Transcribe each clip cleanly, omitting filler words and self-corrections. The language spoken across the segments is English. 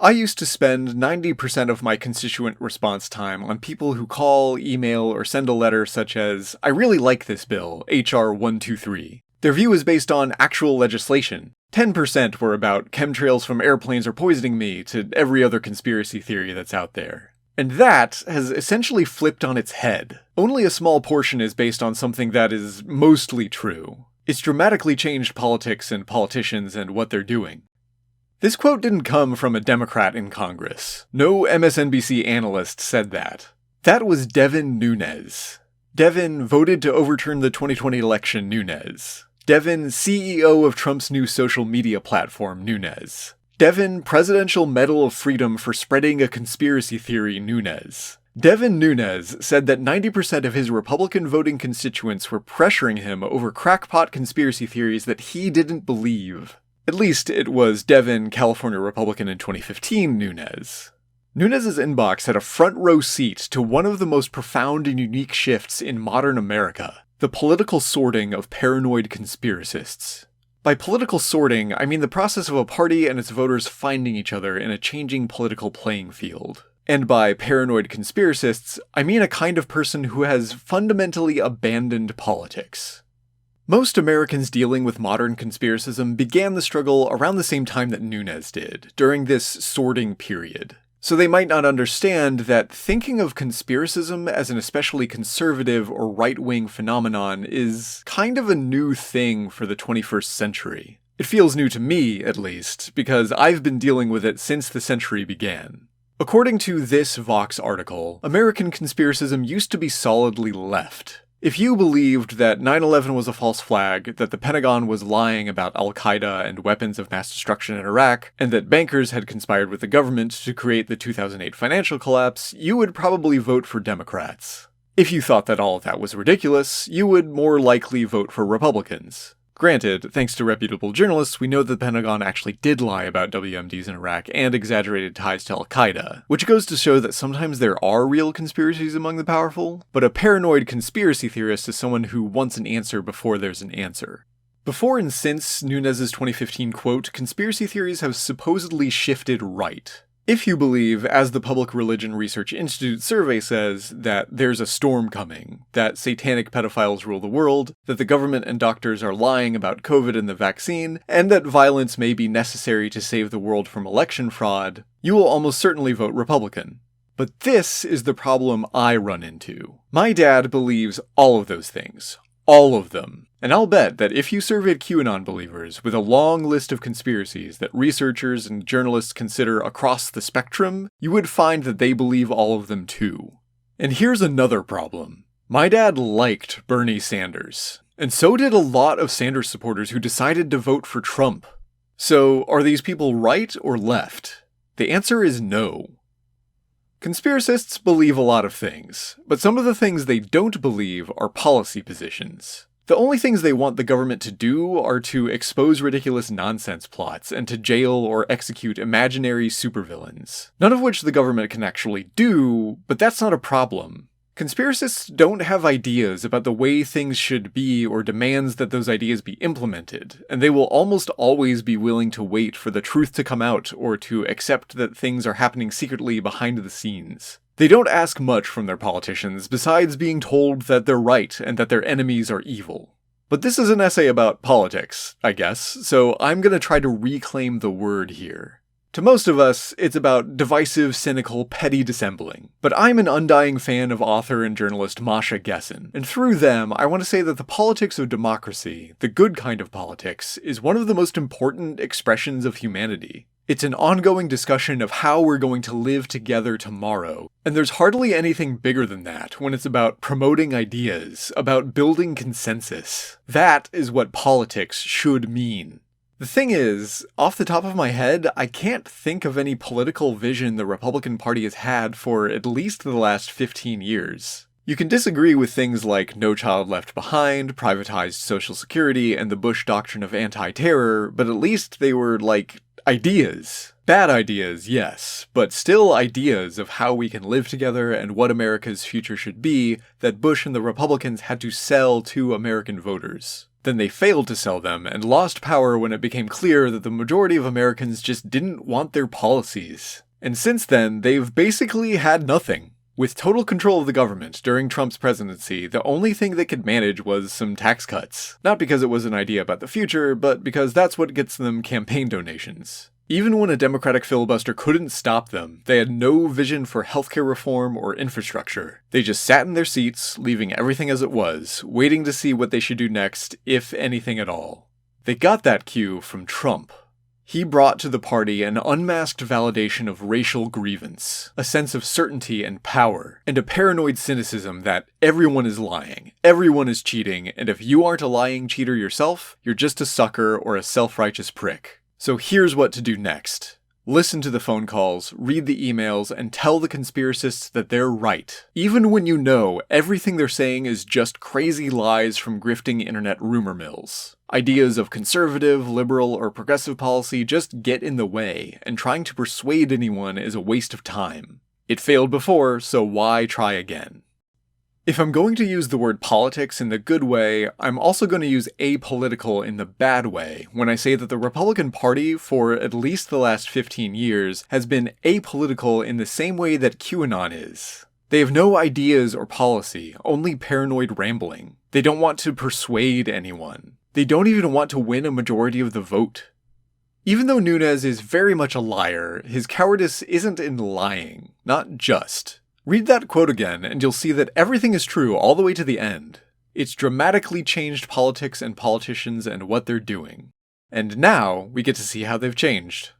I used to spend 90% of my constituent response time on people who call, email, or send a letter such as, "I really like this bill, HR 123. Their view is based on actual legislation. 10% were about chemtrails from airplanes are poisoning me to every other conspiracy theory that's out there. And that has essentially flipped on its head. Only a small portion is based on something that is mostly true. It's dramatically changed politics and politicians and what they're doing. This quote didn't come from a Democrat in Congress. No MSNBC analyst said that. That was Devin Nunes. Devin voted to overturn the 2020 election Nunes. Devin, CEO of Trump's new social media platform Nunes. Devin, Presidential Medal of Freedom for spreading a conspiracy theory Nunes. Devin Nunes said that 90% of his Republican voting constituents were pressuring him over crackpot conspiracy theories that he didn't believe. At least it was Devin, California Republican in 2015 Nunes. Nunes' inbox had a front row seat to one of the most profound and unique shifts in modern America. The political sorting of paranoid conspiracists. By political sorting, I mean the process of a party and its voters finding each other in a changing political playing field. And by paranoid conspiracists, I mean a kind of person who has fundamentally abandoned politics. Most Americans dealing with modern conspiracism began the struggle around the same time that Nunes did, during this sorting period. So they might not understand that thinking of conspiracism as an especially conservative or right-wing phenomenon is kind of a new thing for the 21st century. It feels new to me, at least, because I've been dealing with it since the century began. According to this Vox article, American conspiracism used to be solidly left. If you believed that 9/11 was a false flag, that the Pentagon was lying about Al-Qaeda and weapons of mass destruction in Iraq, and that bankers had conspired with the government to create the 2008 financial collapse, you would probably vote for Democrats. If you thought that all of that was ridiculous, you would more likely vote for Republicans. Granted, thanks to reputable journalists, we know that the Pentagon actually did lie about WMDs in Iraq and exaggerated ties to Al-Qaeda, which goes to show that sometimes there are real conspiracies among the powerful, but a paranoid conspiracy theorist is someone who wants an answer before there's an answer. Before and since Nunes' 2015 quote, conspiracy theories have supposedly shifted right. If you believe, as the Public Religion Research Institute survey says, that there's a storm coming, that satanic pedophiles rule the world, that the government and doctors are lying about COVID and the vaccine, and that violence may be necessary to save the world from election fraud, you will almost certainly vote Republican. But this is the problem I run into. My dad believes all of those things. All of them. And I'll bet that if you surveyed QAnon believers with a long list of conspiracies that researchers and journalists consider across the spectrum, you would find that they believe all of them too. And here's another problem. My dad liked Bernie Sanders. And so did a lot of Sanders supporters who decided to vote for Trump. So, are these people right or left? The answer is no. Conspiracists believe a lot of things, but some of the things they don't believe are policy positions. The only things they want the government to do are to expose ridiculous nonsense plots and to jail or execute imaginary supervillains. None of which the government can actually do, but that's not a problem. Conspiracists don't have ideas about the way things should be or demands that those ideas be implemented, and they will almost always be willing to wait for the truth to come out or to accept that things are happening secretly behind the scenes. They don't ask much from their politicians besides being told that they're right and that their enemies are evil. But this is an essay about politics, I guess, so I'm gonna try to reclaim the word here. To most of us, it's about divisive, cynical, petty dissembling. But I'm an undying fan of author and journalist Masha Gessen, and through them, I want to say that the politics of democracy, the good kind of politics, is one of the most important expressions of humanity. It's an ongoing discussion of how we're going to live together tomorrow, and there's hardly anything bigger than that when it's about promoting ideas, about building consensus. That is what politics should mean. The thing is, off the top of my head, I can't think of any political vision the Republican Party has had for at least the last 15 years. You can disagree with things like No Child Left Behind, privatized Social Security, and the Bush doctrine of anti-terror, but at least they were, ideas. Bad ideas, yes, but still ideas of how we can live together and what America's future should be that Bush and the Republicans had to sell to American voters. Then they failed to sell them and lost power when it became clear that the majority of Americans just didn't want their policies. And since then, they've basically had nothing. With total control of the government during Trump's presidency, the only thing they could manage was some tax cuts. Not because it was an idea about the future, but because that's what gets them campaign donations. Even when a Democratic filibuster couldn't stop them, they had no vision for healthcare reform or infrastructure. They just sat in their seats, leaving everything as it was, waiting to see what they should do next, if anything at all. They got that cue from Trump. He brought to the party an unmasked validation of racial grievance, a sense of certainty and power, and a paranoid cynicism that everyone is lying, everyone is cheating, and if you aren't a lying cheater yourself, you're just a sucker or a self-righteous prick. So here's what to do next. Listen to the phone calls, read the emails, and tell the conspiracists that they're right, even when you know everything they're saying is just crazy lies from grifting internet rumor mills. Ideas of conservative, liberal, or progressive policy just get in the way, and trying to persuade anyone is a waste of time. It failed before, so why try again? If I'm going to use the word politics in the good way, I'm also going to use apolitical in the bad way when I say that the Republican Party, for at least the last 15 years, has been apolitical in the same way that QAnon is. They have no ideas or policy, only paranoid rambling. They don't want to persuade anyone. They don't even want to win a majority of the vote. Even though Nunes is very much a liar, his cowardice isn't in lying, not just. Read that quote again, and you'll see that everything is true all the way to the end. It's dramatically changed politics and politicians and what they're doing. And now, we get to see how they've changed.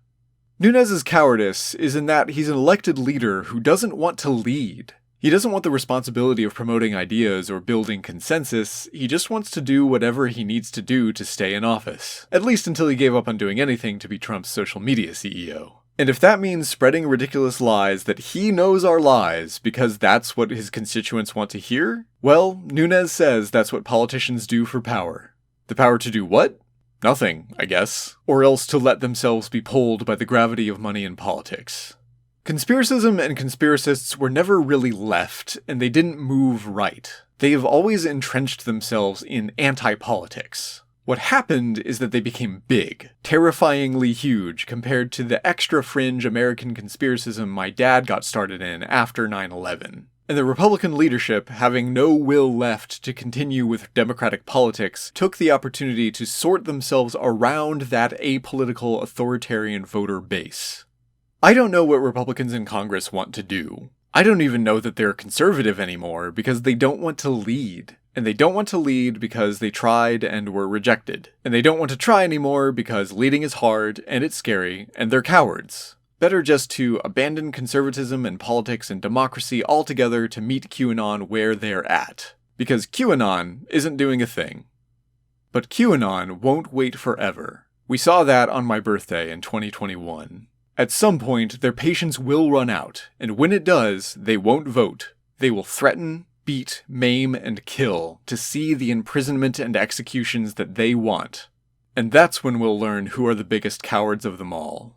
Nunes' cowardice is in that he's an elected leader who doesn't want to lead. He doesn't want the responsibility of promoting ideas or building consensus, he just wants to do whatever he needs to do to stay in office. At least until he gave up on doing anything to be Trump's social media CEO. And if that means spreading ridiculous lies that he knows are lies because that's what his constituents want to hear, well, Nunes says that's what politicians do for power. The power to do what? Nothing, I guess. Or else to let themselves be pulled by the gravity of money in politics. Conspiracism and conspiracists were never really left, and they didn't move right. They have always entrenched themselves in anti-politics. What happened is that they became big, terrifyingly huge compared to the extra fringe American conspiracism my dad got started in after 9/11. And the Republican leadership, having no will left to continue with democratic politics, took the opportunity to sort themselves around that apolitical authoritarian voter base. I don't know what Republicans in Congress want to do. I don't even know that they're conservative anymore because they don't want to lead. And they don't want to lead because they tried and were rejected. And they don't want to try anymore because leading is hard and it's scary and they're cowards. Better just to abandon conservatism and politics and democracy altogether to meet QAnon where they're at. Because QAnon isn't doing a thing. But QAnon won't wait forever. We saw that on my birthday in 2021. At some point, their patience will run out, and when it does, they won't vote. They will threaten, beat, maim, and kill to see the imprisonment and executions that they want. And that's when we'll learn who are the biggest cowards of them all.